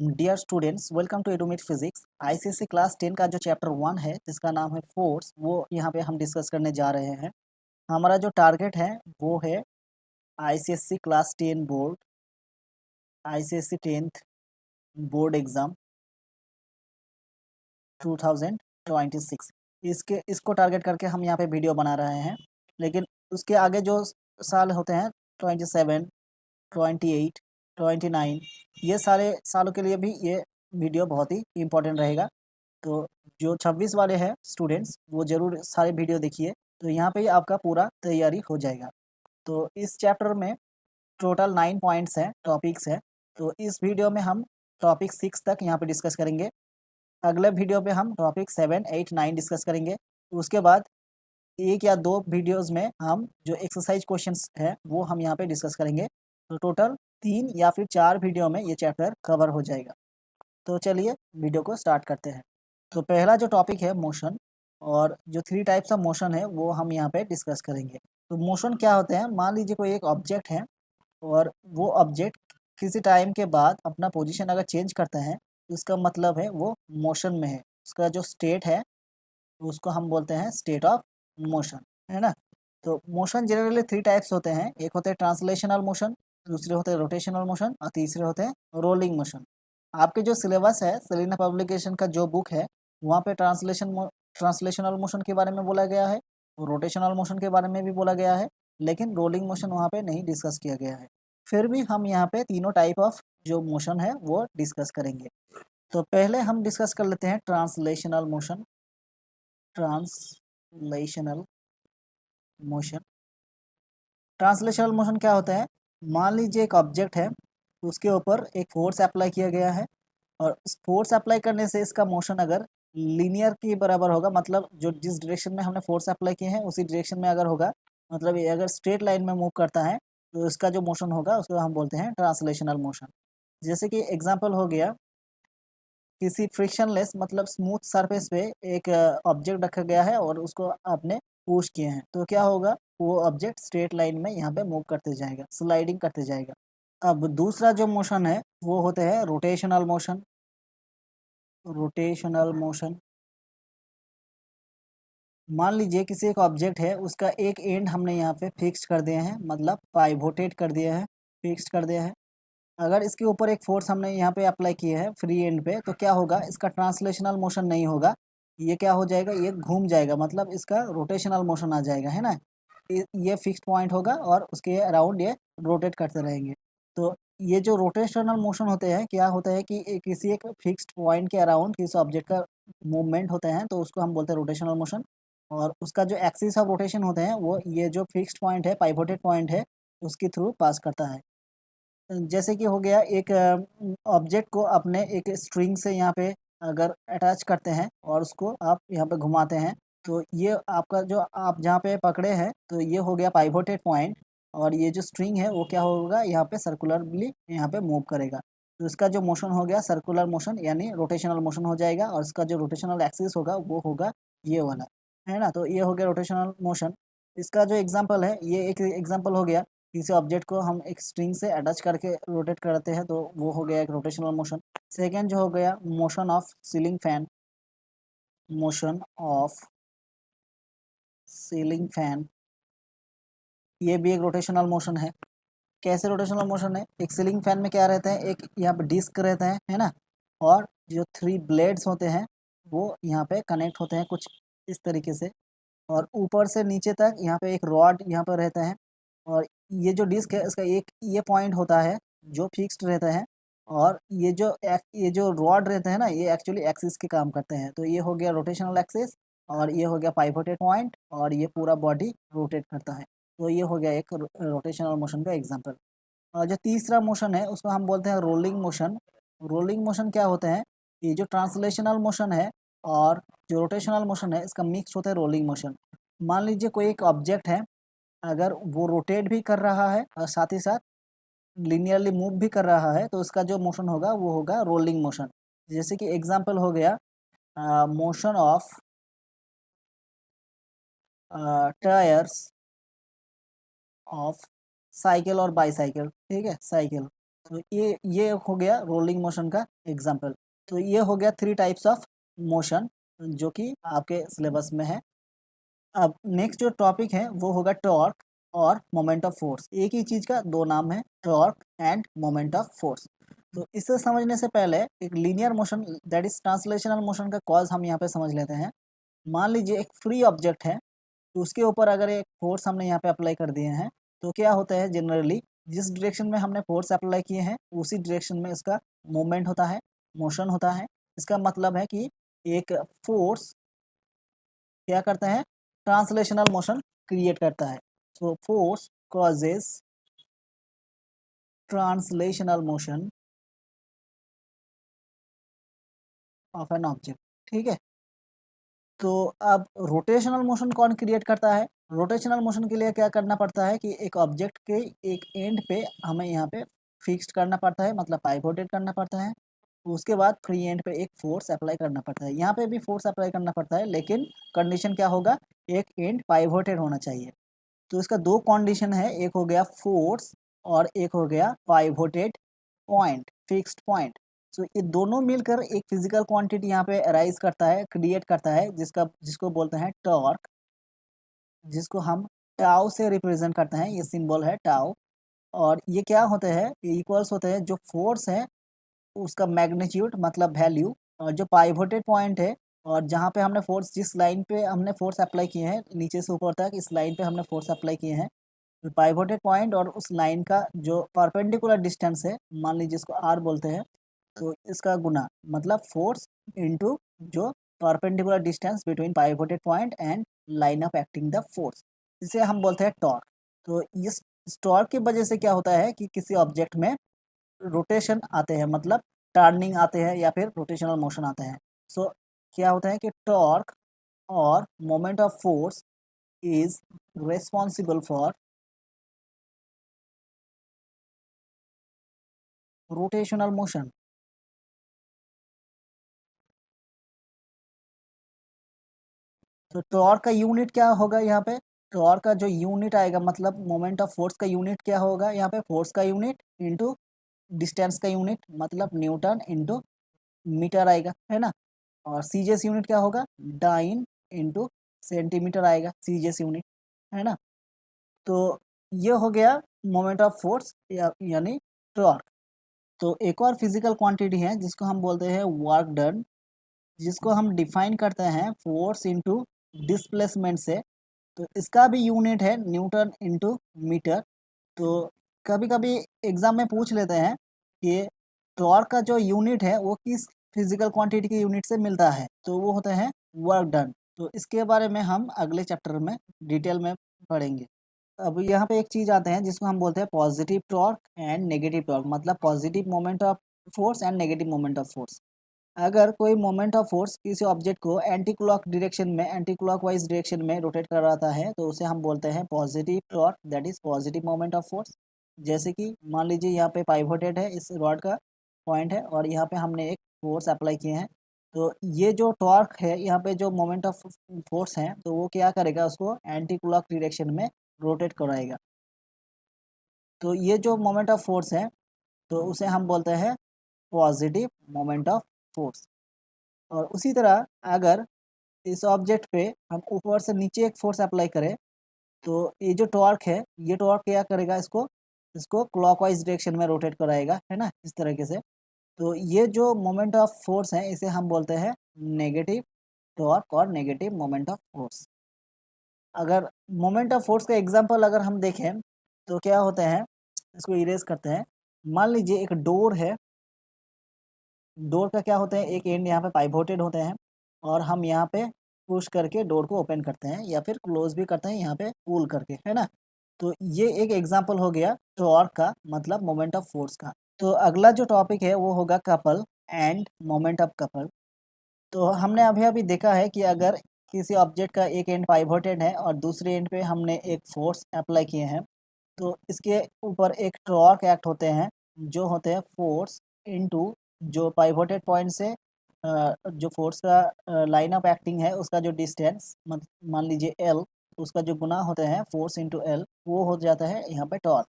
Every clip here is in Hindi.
Dear students, welcome to Adomit physics. ICSE class 10 का जो चैप्टर 1 है जिसका नाम है फोर्स, वो यहाँ पे हम डिस्कस करने जा रहे हैं। हमारा जो टारगेट है वो है ICSC class 10 board, ICSC 10th board exam 2026। इसको टारगेट करके हम यहाँ पे वीडियो बना रहे हैं। लेकिन उसके आगे जो साल होते हैं 27, 28, 29, ये सारे सालों के लिए भी ये वीडियो बहुत ही इम्पोर्टेंट रहेगा। तो जो 26 वाले हैं स्टूडेंट्स, वो ज़रूर सारे वीडियो देखिए, तो यहाँ पे ही आपका पूरा तैयारी हो जाएगा। तो इस चैप्टर में टोटल 9 पॉइंट्स हैं, टॉपिक्स हैं। तो इस वीडियो में हम टॉपिक 6 तक यहाँ पे डिस्कस करेंगे। अगले वीडियो पे हम टॉपिक 7, 8, 9 डिस्कस करेंगे। तो उसके बाद एक या दो वीडियोज़ में हम जो एक्सरसाइज क्वेश्चंस हैं वो हम यहाँ पे डिस्कस करेंगे। तो टोटल 3 या फिर 4 वीडियो में ये चैप्टर कवर हो जाएगा। तो चलिए वीडियो को स्टार्ट करते हैं। तो पहला जो टॉपिक है मोशन, और जो 3 टाइप्स ऑफ मोशन है वो हम यहाँ पे डिस्कस करेंगे। तो मोशन क्या होते हैं? मान लीजिए कोई एक ऑब्जेक्ट है और वो ऑब्जेक्ट किसी टाइम के बाद अपना पोजीशन अगर चेंज करता है तो इसका मतलब है वो मोशन में है। उसका जो स्टेट है उसको हम बोलते हैं स्टेट ऑफ मोशन, है ना। तो मोशन जनरली 3 टाइप्स होते हैं। एक होते हैं ट्रांसलेशनल मोशन, दूसरे होते हैं रोटेशनल मोशन और तीसरे होते हैं रोलिंग मोशन। आपके जो सिलेबस है सेलिना पब्लिकेशन का जो बुक है वहाँ पे ट्रांसलेशनल मोशन के बारे में बोला गया है, रोटेशनल मोशन के बारे में भी बोला गया है, लेकिन रोलिंग मोशन वहाँ पे नहीं डिस्कस किया गया है। फिर भी हम यहाँ पे तीनों टाइप ऑफ जो मोशन है वो डिस्कस करेंगे। तो पहले हम डिस्कस कर लेते हैं translational motion. Translational motion translational motion क्या होता है? मान लीजिए एक ऑब्जेक्ट है, उसके ऊपर एक फोर्स अप्लाई किया गया है और इस फोर्स अप्लाई करने से इसका मोशन अगर लीनियर के बराबर होगा, मतलब जो जिस डायरेक्शन में हमने फोर्स अप्लाई किए हैं उसी डायरेक्शन में अगर होगा, मतलब ये अगर स्ट्रेट लाइन में मूव करता है तो इसका जो मोशन होगा उसको हम बोलते हैं ट्रांसलेशनल मोशन। जैसे कि एग्जांपल हो गया, किसी फ्रिक्शनलेस मतलब स्मूथ सरफेस पे एक ऑब्जेक्ट रखा गया है और उसको आपने पुश किए हैं, तो क्या होगा? वो ऑब्जेक्ट स्ट्रेट लाइन में यहाँ पे मूव करते जाएगा, स्लाइडिंग करते जाएगा। अब दूसरा जो मोशन है वो होते हैं रोटेशनल मोशन। रोटेशनल मोशन, मान लीजिए किसी एक ऑब्जेक्ट है, उसका एक एंड हमने यहाँ पे फिक्स कर दिए हैं, मतलब पाइवोटेट कर दिए हैं, फिक्स कर दिया है। अगर इसके ऊपर एक फोर्स हमने यहाँ पे अप्लाई किया है फ्री एंड पे, तो क्या होगा? इसका ट्रांसलेशनल मोशन नहीं होगा, ये क्या हो जाएगा? ये घूम जाएगा, मतलब इसका रोटेशनल मोशन आ जाएगा, है ना। ये फिक्स्ड पॉइंट होगा और उसके अराउंड ये रोटेट करते रहेंगे। तो ये जो रोटेशनल मोशन होते हैं, क्या होता है कि किसी एक फिक्स्ड पॉइंट के अराउंड किसी ऑब्जेक्ट का मूवमेंट होते हैं, तो उसको हम बोलते हैं रोटेशनल मोशन। और उसका जो एक्सिस ऑफ रोटेशन होते हैं वो ये जो फिक्स्ड पॉइंट है, पाइवोटेड पॉइंट है, उसके थ्रू पास करता है। जैसे कि हो गया एक ऑब्जेक्ट को अपने एक स्ट्रिंग से यहाँ पे अगर अटैच करते हैं और उसको आप यहाँ पे घुमाते हैं, तो ये आपका जो आप जहाँ पे पकड़े हैं तो ये हो गया पाइवोटेड पॉइंट, और ये जो स्ट्रिंग है वो क्या होगा? यहाँ पे सर्कुलरली यहाँ पे मूव करेगा। तो इसका जो मोशन हो गया सर्कुलर मोशन, यानी रोटेशनल मोशन हो जाएगा, और इसका जो रोटेशनल एक्सिस होगा वो होगा ये वाला, है ना। तो ये हो गया रोटेशनल मोशन। इसका जो एग्जाम्पल है, ये एक एग्जाम्पल हो गया, किसी ऑब्जेक्ट को हम एक स्ट्रिंग से अटैच करके रोटेट करते हैं, तो वो हो गया एक रोटेशनल मोशन। सेकेंड जो हो गया motion of ceiling fan. Motion of ceiling fan, ये भी एक रोटेशनल मोशन है। कैसे रोटेशनल मोशन है? एक सीलिंग फैन में क्या रहता है, एक यहाँ पे डिस्क रहता है ना, और जो 3 ब्लेड्स होते हैं वो यहाँ पे कनेक्ट होते हैं कुछ इस तरीके से, और ऊपर से नीचे तक यहाँ पे एक रॉड यहाँ पर रहता है। और ये जो डिस्क है इसका एक ये पॉइंट होता है जो फिक्स्ड रहता है, और ये जो रॉड रहते हैं ना, ये एक्चुअली एक्सिस के काम करते हैं। तो ये हो गया रोटेशनल एक्सिस, और ये हो गया पाइवोटेड पॉइंट, और ये पूरा बॉडी रोटेट करता है। तो ये हो गया एक रोटेशनल मोशन का एग्जांपल। और जो तीसरा मोशन है उसको हम बोलते हैं रोलिंग मोशन। रोलिंग मोशन क्या होते हैं? ये जो ट्रांसलेशनल मोशन है और जो रोटेशनल मोशन है, इसका मिक्स होता है रोलिंग मोशन। मान लीजिए कोई एक ऑब्जेक्ट है, अगर वो रोटेट भी कर रहा है और साथ ही साथ लीनियरली मूव भी कर रहा है, तो उसका जो मोशन होगा वो होगा रोलिंग मोशन। जैसे कि एग्जांपल हो गया motion of tyres of cycle और बाईसाइकिल, ठीक है, साइकिल। तो ये हो गया रोलिंग मोशन का एग्जाम्पल। तो ये हो गया 3 टाइप्स ऑफ मोशन जो कि आपके सिलेबस में है। अब नेक्स्ट जो टॉपिक है वो होगा टॉर्क और मोमेंट ऑफ फोर्स। एक ही चीज़ का दो नाम है, torque end moment of force. तो इसे समझने से पहले एक linear motion that is translational motion का कॉज हम यहाँ पे समझ लेते हैं। मान लीजिए एक फ्री ऑब्जेक्ट है, तो उसके ऊपर अगर एक फोर्स हमने यहाँ पे अप्लाई कर दिए हैं, तो क्या होता है जनरली जिस डायरेक्शन में हमने फोर्स अप्लाई किए हैं उसी डायरेक्शन में इसका मूवमेंट होता है, मोशन होता है। इसका मतलब है कि एक फोर्स क्या करता है, ट्रांसलेशनल मोशन क्रिएट करता है। So force causes translational motion of an object. ठीक है, तो अब रोटेशनल मोशन कौन क्रिएट करता है? रोटेशनल मोशन के लिए क्या करना पड़ता है कि एक ऑब्जेक्ट के एक एंड पे हमें यहाँ पे फिक्स्ड करना पड़ता है, मतलब पाइवोटेड करना पड़ता है। उसके बाद फ्री एंड पे एक फोर्स अप्लाई करना पड़ता है। यहाँ पे भी फोर्स अप्लाई करना पड़ता है, लेकिन कंडीशन क्या होगा, एक एंड पाइवोटेड होना चाहिए। तो इसका दो कंडीशन है, एक हो गया फोर्स और एक हो गया पाइवोटेड पॉइंट, फिक्स्ड पॉइंट। सो ये दोनों मिलकर एक फिजिकल क्वांटिटी यहाँ पे अराइज करता है, क्रिएट करता है, जिसको बोलते हैं टॉर्क, जिसको हम टाउ से रिप्रेजेंट करते हैं। ये सिंबल है टाउ। और ये क्या होते हैं, ये इक्वल्स होते हैं जो फोर्स है उसका मैग्नीट्यूड मतलब वैल्यू, और जो पाइवोटेड पॉइंट है और जहाँ पे हमने फोर्स, जिस लाइन पे हमने फोर्स अप्लाई किए हैं नीचे से ऊपर तक, इस लाइन पे हमने फोर्स अप्लाई किए हैं, पाइवोटेड पॉइंट और उस लाइन का जो परपेंडिकुलर डिस्टेंस है, मान लीजिए इसको आर बोलते हैं, तो इसका गुना मतलब फोर्स इनटू जो perpendicular distance between pivoted point and line of acting the force, इसे हम बोलते हैं टॉर्क। तो इस टॉर्क की वजह से क्या होता है कि किसी ऑब्जेक्ट में रोटेशन आते हैं, मतलब टर्निंग आते हैं या फिर रोटेशनल मोशन आते हैं। सो क्या होता है कि टॉर्क और moment of force is responsible for rotational motion. तो टॉर्क का यूनिट क्या होगा यहाँ पे, टॉर्क का जो यूनिट आएगा मतलब मोमेंट ऑफ फोर्स का यूनिट क्या होगा यहाँ पे, फोर्स का यूनिट इंटू डिस्टेंस का यूनिट मतलब न्यूटन इंटू मीटर आएगा, है ना। और सीजीएस यूनिट क्या होगा, डाइन इंटू सेंटीमीटर आएगा सीजीएस यूनिट, है ना। तो ये हो गया मोमेंट ऑफ फोर्स यानी टॉर्क। तो एक और फिजिकल क्वांटिटी है जिसको हम बोलते हैं वर्क डन, जिसको हम डिफाइन करते हैं फोर्स इंटू डिस्प्लेसमेंट से। तो इसका भी यूनिट है न्यूटन इंटू मीटर। तो कभी कभी एग्जाम में पूछ लेते हैं कि टॉर्क का जो यूनिट है वो किस फिजिकल क्वांटिटी के यूनिट से मिलता है, तो वो होते हैं वर्क डन। तो इसके बारे में हम अगले चैप्टर में डिटेल में पढ़ेंगे। अब यहाँ पे एक चीज़ आते हैं जिसको हम बोलते हैं positive torque and negative torque, मतलब positive moment of force and negative moment of force. अगर कोई मोमेंट ऑफ फोर्स किसी ऑब्जेक्ट को एंटी क्लॉक डायरेक्शन में, एंटी क्लॉकवाइज डायरेक्शन में रोटेट कराता है, तो उसे हम बोलते हैं positive torque, that is positive moment of force. जैसे कि मान लीजिए यहाँ पे पाइवोटेड है, इस रॉड का पॉइंट है और यहाँ पे हमने एक फोर्स अप्लाई किए हैं। तो ये जो टॉर्क है, यहाँ पे जो मोमेंट ऑफ फोर्स है, तो वो क्या करेगा, उसको एंटी क्लॉक डायरेक्शन में रोटेट कराएगा। तो ये जो मोमेंट ऑफ फोर्स है, तो उसे हम बोलते हैं पॉजिटिव मोमेंट ऑफ फोर्स। और उसी तरह अगर इस ऑब्जेक्ट पे हम ऊपर से नीचे एक फोर्स अप्लाई करें, तो ये जो टॉर्क है, ये टॉर्क क्या करेगा, इसको इसको क्लॉकवाइज डायरेक्शन में रोटेट कराएगा, है ना, इस तरीके से। तो ये जो मोमेंट ऑफ फोर्स है इसे हम बोलते हैं नेगेटिव टॉर्क और नेगेटिव मोमेंट ऑफ फोर्स। अगर मोमेंट ऑफ फोर्स का एग्जांपल अगर हम देखें तो क्या होते हैं, इसको इरेज करते हैं। मान लीजिए एक डोर है, डोर का क्या होता है, एक एंड यहाँ पे पाइवोटेड होते हैं और हम यहाँ पे पुश करके डोर को ओपन करते हैं या फिर क्लोज भी करते हैं यहाँ पे पुल करके, है ना। तो ये एक एग्जांपल हो गया टॉर्क का, मतलब मोमेंट ऑफ फोर्स का। तो अगला जो टॉपिक है वो होगा couple end moment of couple. तो हमने अभी अभी देखा है कि अगर किसी ऑब्जेक्ट का एक एंड पाइवोटेड है और दूसरे एंड पे हमने एक फोर्स अप्लाई किए हैं, तो इसके ऊपर एक टॉर्क एक्ट होते हैं जो होते हैं फोर्स इनटू जो पाइवोटेड पॉइंट से जो फोर्स का लाइन ऑफ एक्टिंग है उसका जो डिस्टेंस मान लीजिए एल, उसका जो गुना होते हैं फोर्स इनटू एल, वो हो जाता है यहाँ पे टॉर्क।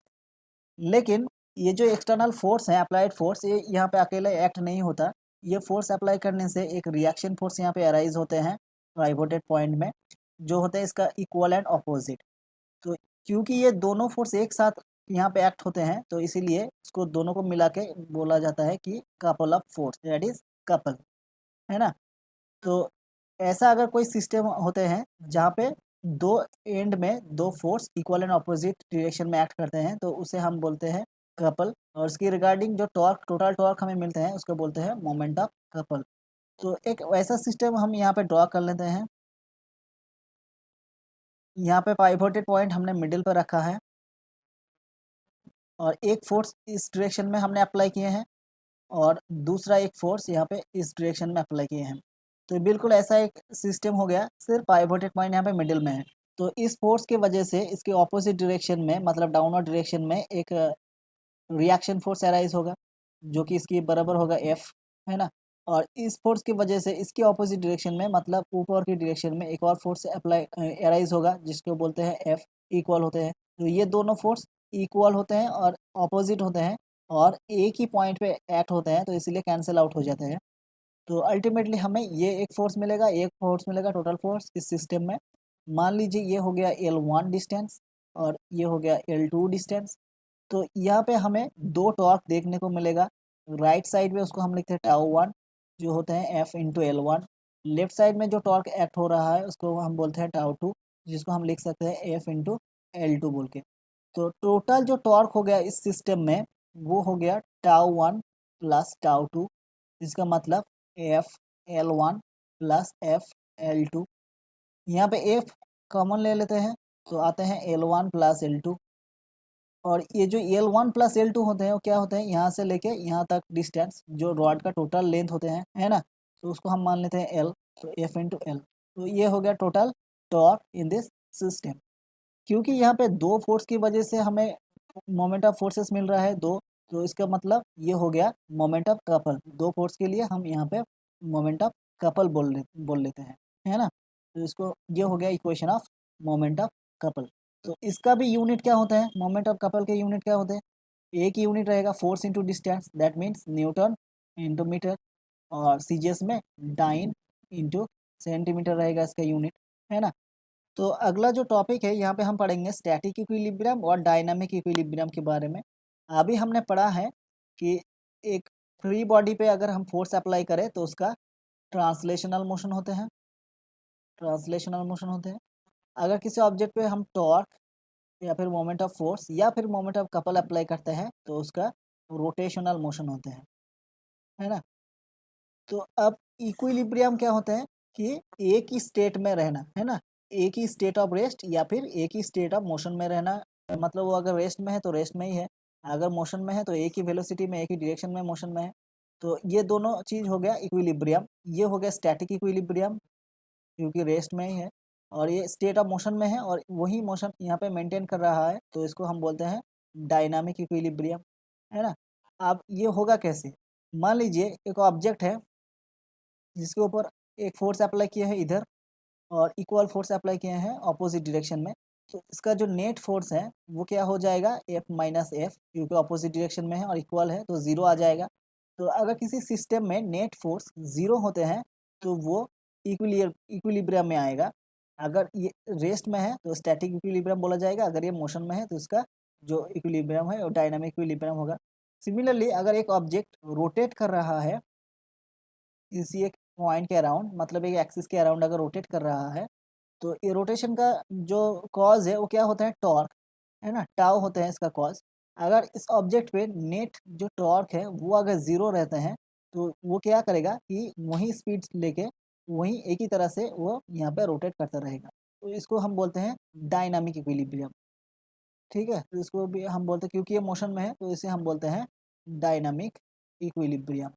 लेकिन ये जो एक्सटर्नल फोर्स है, अप्लाइड फोर्स, ये यहाँ पे अकेले एक्ट नहीं होता। ये फोर्स अप्लाई करने से एक रिएक्शन फोर्स यहाँ पे अराइज होते हैं पाइवोटेड पॉइंट में, जो होते हैं इसका इक्वल एंड ऑपोजिट। तो क्योंकि ये दोनों फोर्स एक साथ यहाँ पे एक्ट होते हैं, तो इसीलिए इसको दोनों को मिला के बोला जाता है कि couple of force, that is couple, है ना। तो ऐसा अगर कोई सिस्टम होते हैं जहाँ पे दो एंड में दो force equal and opposite direction में एक्ट करते हैं, तो उसे हम बोलते हैं कपल। और उसकी रिगार्डिंग जो टॉर्क, टोटल टॉर्क हमें मिलते हैं, उसको बोलते हैं मोमेंट ऑफ कपल। तो एक वैसा सिस्टम हम यहाँ पे ड्रॉ कर लेते हैं। यहाँ पे पाइवोटेड पॉइंट हमने मिडिल पर रखा है और एक फोर्स इस डायरेक्शन में हमने अप्लाई किए हैं और दूसरा एक फोर्स यहाँ पे इस डायरेक्शन में अप्लाई किए हैं। तो बिल्कुल ऐसा एक सिस्टम हो गया, सिर्फ पाइवोटेड पॉइंट यहाँ पे मिडिल में है। तो इस फोर्स की वजह से इसके ऑपोजिट डायरेक्शन में, मतलब डाउनवर्ड डायरेक्शन में, एक रिएक्शन फोर्स अराइज होगा जो कि इसकी बराबर होगा एफ, है ना। और इस फोर्स की वजह से इसके ऑपोजिट डायरेक्शन में, मतलब ऊपर की डायरेक्शन में, एक और फोर्स अप्लाई अराइज होगा जिसको बोलते हैं एफ। इक्वल होते हैं, तो ये दोनों फोर्स इक्वल होते हैं और ऑपोजिट होते हैं और एक ही पॉइंट पे एक्ट होते हैं, तो इसीलिए कैंसिल आउट हो जाते हैं। तो अल्टीमेटली हमें ये एक फोर्स मिलेगा टोटल फोर्स इस सिस्टम में। मान लीजिए ये हो गया L1 डिस्टेंस और ये हो गया L2 डिस्टेंस। तो यहाँ पे हमें दो टॉर्क देखने को मिलेगा। राइट साइड में उसको हम लिखते हैं टाउ 1, जो होते हैं F×L1। लेफ्ट साइड में जो टॉर्क एक्ट हो रहा है उसको हम बोलते हैं टाउ 2, जिसको हम लिख सकते हैं F×L2 बोल के। तो टोटल जो टॉर्क हो गया इस सिस्टम में, वो हो गया टाउ 1 प्लस टाउ 2, इसका मतलब F×L1 प्लस F×L2। यहाँ पे F कॉमन ले लेते हैं तो आते हैं L1 प्लस L2। और ये जो L1 प्लस L2 होते हैं वो क्या होते हैं, यहाँ से लेके यहाँ तक डिस्टेंस जो रॉड का टोटल लेंथ होते हैं, है ना। तो उसको हम मान लेते हैं L, तो F×L। तो ये हो गया total torque in this system. क्योंकि यहाँ पे दो फोर्स की वजह से हमें मोमेंट ऑफ फोर्सेस मिल रहा है दो, तो इसका मतलब ये हो गया मोमेंट ऑफ कपल। दो फोर्स के लिए हम यहाँ पे मोमेंट ऑफ कपल बोल लेते हैं, है ना। तो इसको, ये हो गया equation of moment of couple. तो इसका भी यूनिट क्या होता है, मोमेंट ऑफ कपल के यूनिट क्या होते हैं। एक ही यूनिट रहेगा, force into distance, that means newton into metre. और सीजीएस में डाइन इंटू सेंटीमीटर रहेगा इसका यूनिट, है ना। तो अगला जो टॉपिक है यहाँ पे हम पढ़ेंगे स्टैटिक इक्विलिब्रियम और डायनामिक इक्विलिब्रियम के बारे में। अभी हमने पढ़ा है कि एक फ्री बॉडी पे अगर हम फोर्स अप्लाई करें तो उसका ट्रांसलेशनल मोशन होते हैं, ट्रांसलेशनल मोशन होते हैं। अगर किसी ऑब्जेक्ट पे हम टॉर्क या फिर मोमेंट ऑफ फोर्स या फिर मोमेंट ऑफ कपल अप्लाई करते हैं तो उसका रोटेशनल मोशन होते हैं, है ना। तो अब इक्विलिब्रियम क्या होता है कि एक ही स्टेट में रहना, है ना। एक ही स्टेट ऑफ रेस्ट या फिर एक ही स्टेट ऑफ मोशन में रहना। मतलब वो अगर रेस्ट में है तो रेस्ट में ही है, अगर मोशन में है तो एक ही वेलोसिटी में, एक ही डायरेक्शन में मोशन में है। तो ये दोनों चीज हो गया इक्विलिब्रियम। ये हो गया स्टैटिक इक्विलिब्रियम, क्योंकि रेस्ट में ही है। और ये स्टेट ऑफ मोशन में है और वही मोशन यहाँ पे मेंटेन कर रहा है, तो इसको हम बोलते हैं डायनामिक इक्विलिब्रियम, है ना। अब ये होगा कैसे, मान लीजिए एक ऑब्जेक्ट है जिसके ऊपर एक फोर्स अप्लाई किया है इधर और इक्वल फोर्स अप्लाई किए हैं ऑपोजिट डायरेक्शन में। तो इसका जो नेट फोर्स है वो क्या हो जाएगा, F-F, क्योंकि ऑपोजिट डायरेक्शन में है और इक्वल है तो ज़ीरो आ जाएगा। तो अगर किसी सिस्टम में नेट फोर्स ज़ीरो होते हैं तो वो इक्विलिब्रियम में आएगा। अगर ये रेस्ट में है तो स्टैटिक इक्विलिब्रियम बोला जाएगा, अगर ये मोशन में है तो इसका जो इक्विलिब्रियम है वो डायनामिक इक्विलिब्रियम होगा। सिमिलरली अगर एक ऑब्जेक्ट रोटेट कर रहा है किसी एक पॉइंट के अराउंड, मतलब एक एक्सिस के अराउंड अगर रोटेट कर रहा है, तो ये रोटेशन का जो कॉज है वो क्या होता है, टॉर्क, है ना। टाउ होता है इसका कॉज। अगर इस ऑब्जेक्ट पे नेट जो टॉर्क है वो अगर ज़ीरो रहते हैं तो वो क्या करेगा कि वही स्पीड लेके वही एक ही तरह से वो यहाँ पे रोटेट करता रहेगा। तो इसको हम बोलते हैं डायनामिक इक्विलिब्रियम, ठीक है। तो इसको भी हम बोलते हैं, क्योंकि ये मोशन में है तो इसे हम बोलते हैं डायनामिक इक्विलिब्रियम,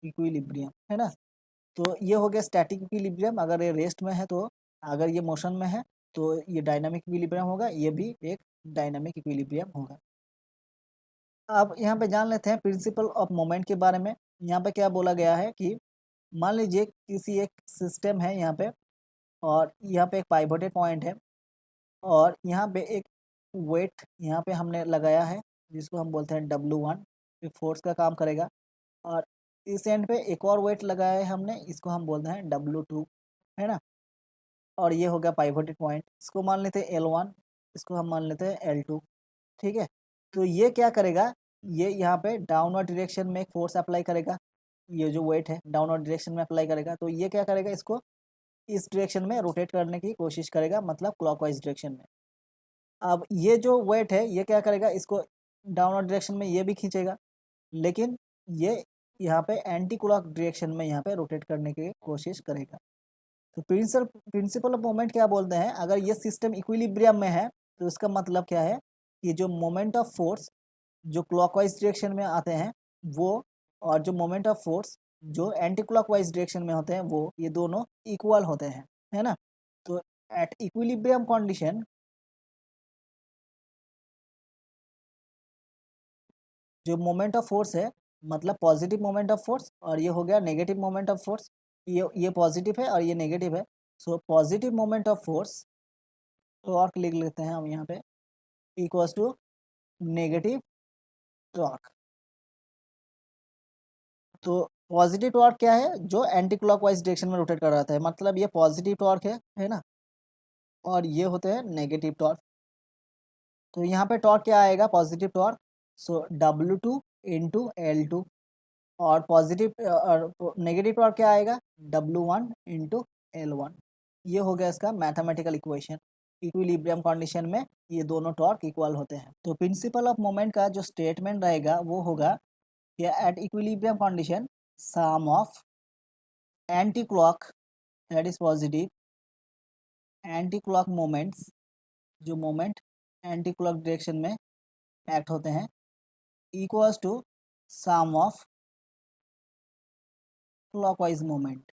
इक्विलिब्रियम, है ना। तो ये हो गया स्टैटिक इक्विलिब्रियम, अगर ये रेस्ट में है तो, अगर ये मोशन में है तो ये डायनामिक इक्विलिब्रियम होगा, ये भी एक डायनामिक इक्विलिब्रियम होगा। अब यहाँ पे जान लेते हैं प्रिंसिपल ऑफ मोमेंट के बारे में। यहाँ पे क्या बोला गया है कि मान लीजिए किसी एक सिस्टम है यहाँ पे, और यहाँ पे एक पाइवोटेड पॉइंट है और यहाँ पे एक वेट यहाँ पे हमने लगाया है जिसको हम बोलते हैं W1, ये फोर्स का काम करेगा। और इस एंड पे एक और वेट लगाया है हमने, इसको हम बोलते हैं W2, है ना। और ये हो गया पाइवोटेड पॉइंट, इसको मान लेते हैं L1, इसको हम मान लेते हैं L2, ठीक है। तो ये क्या करेगा, ये यहाँ पे डाउनवर्ड डायरेक्शन में फोर्स अप्लाई करेगा, ये जो वेट है डाउनवर्ड डायरेक्शन में अप्लाई करेगा, तो ये क्या करेगा, इसको इस डायरेक्शन में रोटेट करने की कोशिश करेगा, मतलब क्लॉकवाइज डायरेक्शन में। अब ये जो वेट है ये क्या करेगा, इसको डाउनवर्ड डायरेक्शन में ये भी खींचेगा, लेकिन ये यहाँ पे एंटी क्लॉक डायरेक्शन में यहाँ पे रोटेट करने की कोशिश करेगा। तो प्रिंसिपल ऑफ मोमेंट क्या बोलते हैं, अगर ये सिस्टम इक्विलिब्रियम में है तो इसका मतलब क्या है कि जो मोमेंट ऑफ फोर्स जो क्लॉकवाइज डायरेक्शन में आते हैं वो, और जो मोमेंट ऑफ फोर्स जो एंटी क्लॉकवाइज डायरेक्शन में होते हैं वो, ये दोनों इक्वल होते हैं, है ना। तो एट इक्विलिब्रियम कंडीशन जो मोमेंट ऑफ फोर्स है, मतलब पॉजिटिव मोमेंट ऑफ फोर्स, और ये हो गया नेगेटिव मोमेंट ऑफ फोर्स, ये पॉजिटिव है और ये नेगेटिव है। So positive moment of force torque लिख लेते हैं हम यहाँ पे, इक्वल्स टू नेगेटिव टॉर्क। तो पॉजिटिव टॉर्क क्या है, जो एंटी क्लॉकवाइज डायरेक्शन में रोटेट कर रहा था, मतलब ये पॉजिटिव टॉर्क है ना। और ये होते हैं नेगेटिव टॉर्क। तो यहाँ पे टॉर्क क्या आएगा, पॉजिटिव टॉर्क, सो W2 इंटू L2। और पॉजिटिव और नेगेटिव टॉर्क क्या आएगा, W1 इंटू L1। ये हो गया इसका मैथमेटिकल इक्वेशन। इक्विलिब्रियम कंडीशन में ये दोनों टॉर्क इक्वल होते हैं। तो प्रिंसिपल ऑफ मोमेंट का जो स्टेटमेंट रहेगा वो होगा कि at equilibrium condition sum of anti clock, that is positive, anti clock moments, जो मोमेंट एंटी क्लॉक डायरेक्शन में एक्ट होते हैं, equals to sum of clockwise moment.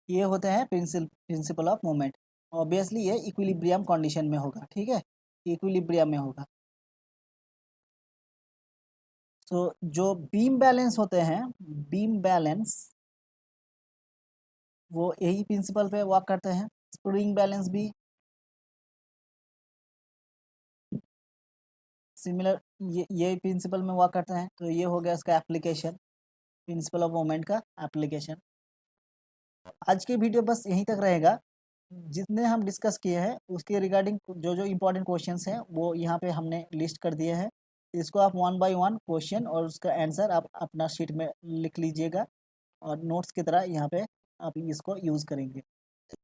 ये होते हैं प्रिंसिपल ऑफ मोमेंट। ऑब्वियसली ये इक्विलिब्रियम कंडीशन में होगा, ठीक है, इक्विलिब्रियम में होगा। तो जो बीम बैलेंस होते हैं, बीम बैलेंस वो यही प्रिंसिपल पे वर्क करते हैं। स्प्रिंग बैलेंस भी सिमिलर ये प्रिंसिपल में वर्क करते हैं। तो ये हो गया इसका एप्लीकेशन, प्रिंसिपल ऑफ मोमेंट का एप्लीकेशन। आज की वीडियो बस यहीं तक रहेगा। जितने हम डिस्कस किए हैं उसके रिगार्डिंग जो जो इम्पोर्टेंट क्वेश्चंस हैं वो यहाँ पे हमने लिस्ट कर दिए हैं। इसको आप 1 बाय 1 क्वेश्चन और उसका आंसर आप अपना शीट में लिख लीजिएगा, और नोट्स की तरह यहाँ पे आप इसको यूज़ करेंगे।